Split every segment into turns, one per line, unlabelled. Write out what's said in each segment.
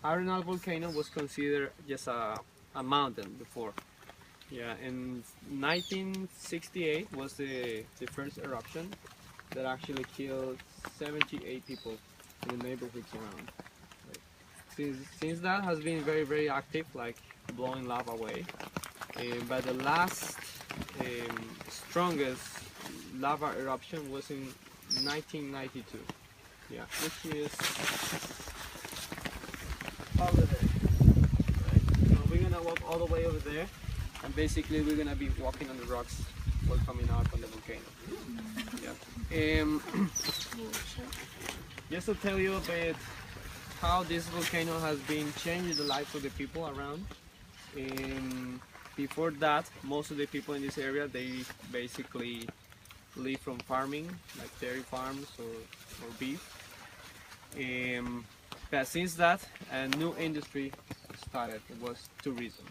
Arenal Volcano was considered just a mountain before. Yeah, in 1968 was the first eruption that actually killed 78 people in the neighborhoods around. Like, since that has been very active, like blowing lava away. But the last strongest lava eruption was in 1992. Yeah, which is over there. Right. So we're gonna walk all the way over there, and basically we're gonna be walking on the rocks while coming out from the volcano. Yeah. Just to tell you a bit how this volcano has been changing the lives of the people around. Before that, most of the people in this area, they basically live from farming, like dairy farms or beef. But since that, a new industry started. It was tourism.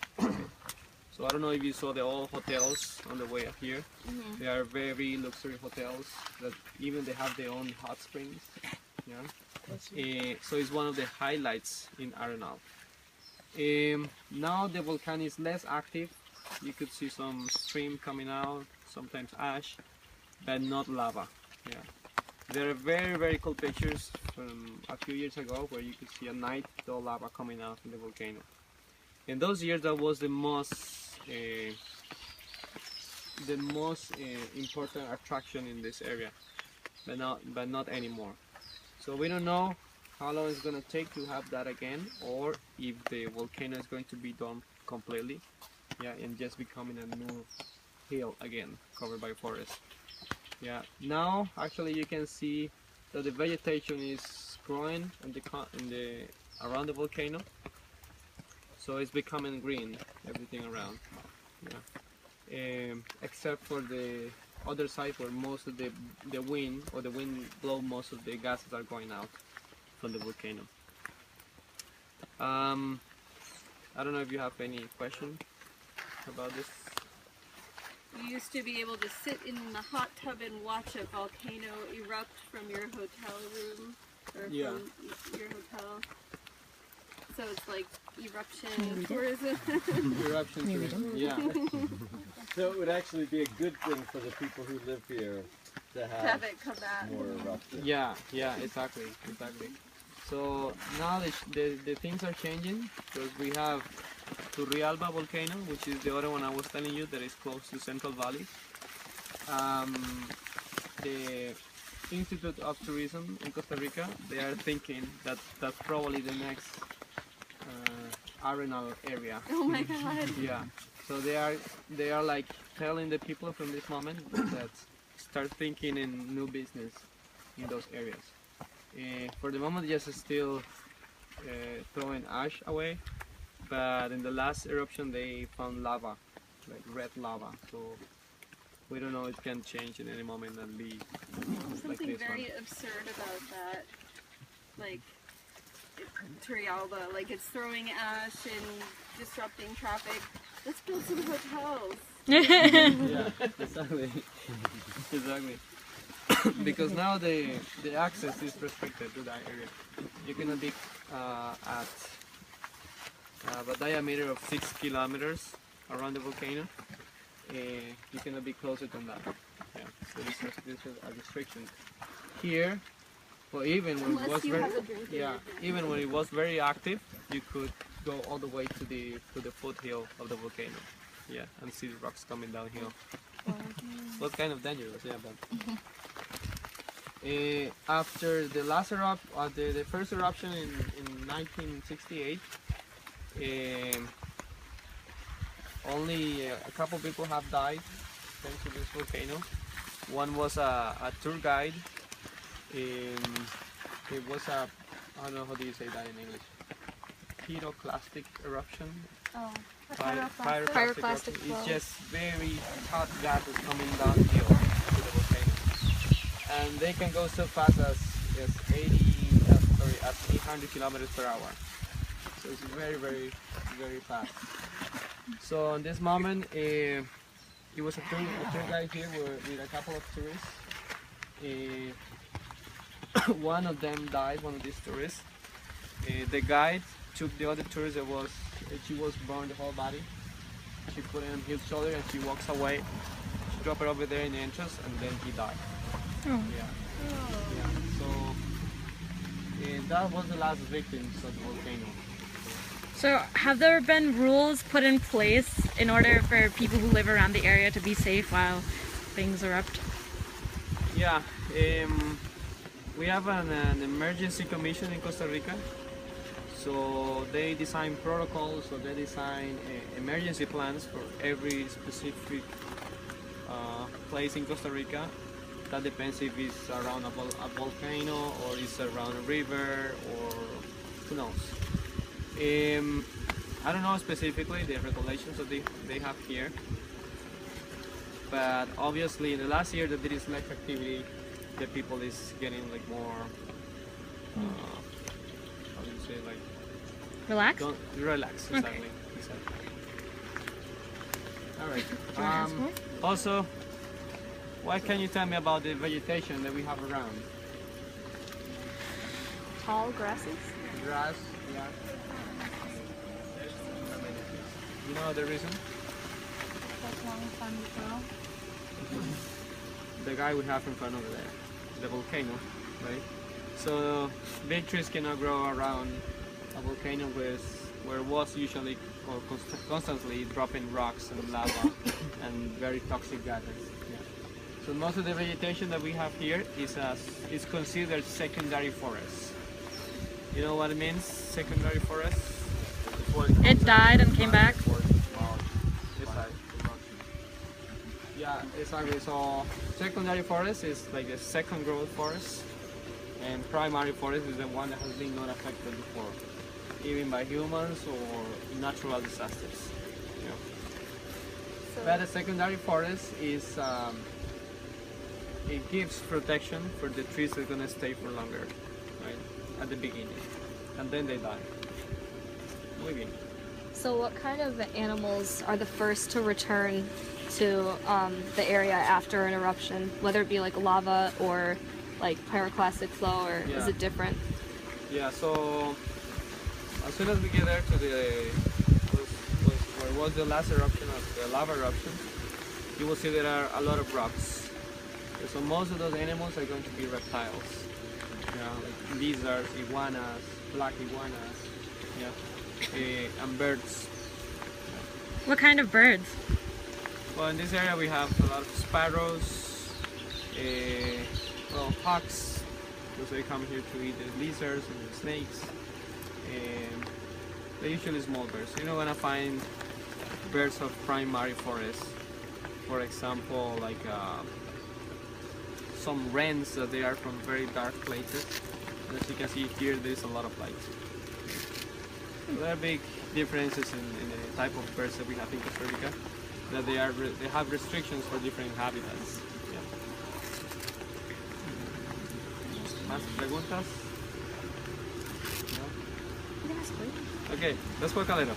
So I don't know if you saw the old hotels on the way up here. Mm-hmm. They are very luxury hotels that even they have their own hot springs. Yeah. So it's one of the highlights in Arenal. Now the volcano is less active. You could see some stream coming out, sometimes ash, but not lava. Yeah. There are very cool pictures from a few years ago where you could see at night the lava coming out from the volcano. In those years, that was the most important attraction in this area, but not anymore. So we don't know how long it's going to take to have that again, or if the volcano is going to be done completely, yeah, and just becoming a new hill again, covered by forest. Yeah, now actually you can see that the vegetation is growing around the volcano, so it's becoming green, everything around. Yeah, except for the other side where most of the wind blow most of the gases are going out from the volcano. I don't know if you have any question about this.
You used to be able to sit in the hot tub and watch a volcano erupt from your hotel room or from your hotel. So it's like eruption tourism.
Eruption tourism, yeah.
So it would actually be a good thing for the people who live here to have
it come back.
More eruptions.
Yeah, exactly. So now the things are changing because we have Turrialba volcano, which is the other one I was telling you that is close to Central Valley. The Institute of Tourism in Costa Rica, they are thinking that that's probably the next Arenal area.
Oh my God!
Yeah. So they are like telling the people from this moment that start thinking in new business in those areas. For the moment, just still throwing ash away, but in the last eruption they found lava, like red lava. So we don't know, it can change in any moment and be like
something
this
very
one.
absurd about that, like Turrialba, like it's throwing ash and disrupting traffic. Let's build some hotels.
Yeah, exactly. Because now the access is restricted to that area. You cannot be at a diameter of 6 kilometers around the volcano. You cannot be closer than that. Yeah, so this is a restriction. Here, well, even when it was very active, you could go all the way to the foothill of the volcano. Yeah, and see the rocks coming downhill. Well, kind of dangerous, yeah, but. After the last the first eruption in 1968, only a couple people have died thanks to this volcano. One was a tour guide. It was I don't know how do you say that in English. Pyroclastic eruption.
Oh,
Pyroclastic eruption. It's just very hot gases coming downhill to the volcano. And they can go so fast as 800 kilometers per hour. So it's very fast. So in this moment, it was a tour guide here with a couple of tourists. One of them died, one of these tourists. The guide took the other tourist that was she was burned the whole body. She put it on his shoulder and she walks away. She dropped it over there in the entrance and then he died.
Oh.
Yeah. Yeah. So that was the last victims of the volcano.
So have there been rules put in place in order for people who live around the area to be safe while things erupt?
Yeah. We have an emergency commission in Costa Rica. So they design protocols, so they design emergency plans for every specific place in Costa Rica. That depends if it's around a volcano or it's around a river or who knows. I don't know specifically the regulations that they have here, but obviously in the last year that there is less activity, the people is getting like more, how do you say, like
Relax?
don't relax,
Okay.
exactly. All right.
Do you want to ask more?
Also, what can you tell me about the vegetation that we have around?
Tall grasses?
Grass, yeah. You know the reason? The guy we have in front over there, the volcano, right? So big trees cannot grow around a volcano where it was usually or constantly dropping rocks and lava and very toxic gases. Yeah. So most of the vegetation that we have here is considered secondary forest. You know what it means, secondary forest?
It died and came back?
Yeah, exactly. So secondary forest is like the second growth forest, and primary forest is the one that has been not affected before, even by humans or natural disasters. You know. But a secondary forest is it gives protection for the trees that are gonna stay for longer, right? At the beginning, and then they die. Muy bien.
So what kind of animals are the first to return to the area after an eruption, whether it be like lava or like pyroclastic flow, or is
Yeah.
it different?
Yeah, so as soon as we get there to where was the last eruption of the lava eruption, you will see there are a lot of rocks. So most of those animals are going to be reptiles. Yeah, like lizards, iguanas, black iguanas, yeah, and birds.
What kind of birds?
Well, in this area we have a lot of sparrows, well, hawks, because they come here to eat the lizards and the snakes. And they're usually small birds. You're not gonna find birds of primary forest. For example, like some wrens that they are from very dark places. And as you can see here, there's a lot of light. So there are big differences in the type of birds that we have in Costa Rica. That they have restrictions for different habitats. Yeah. ¿Más preguntas? No? Okay, let's go Calero.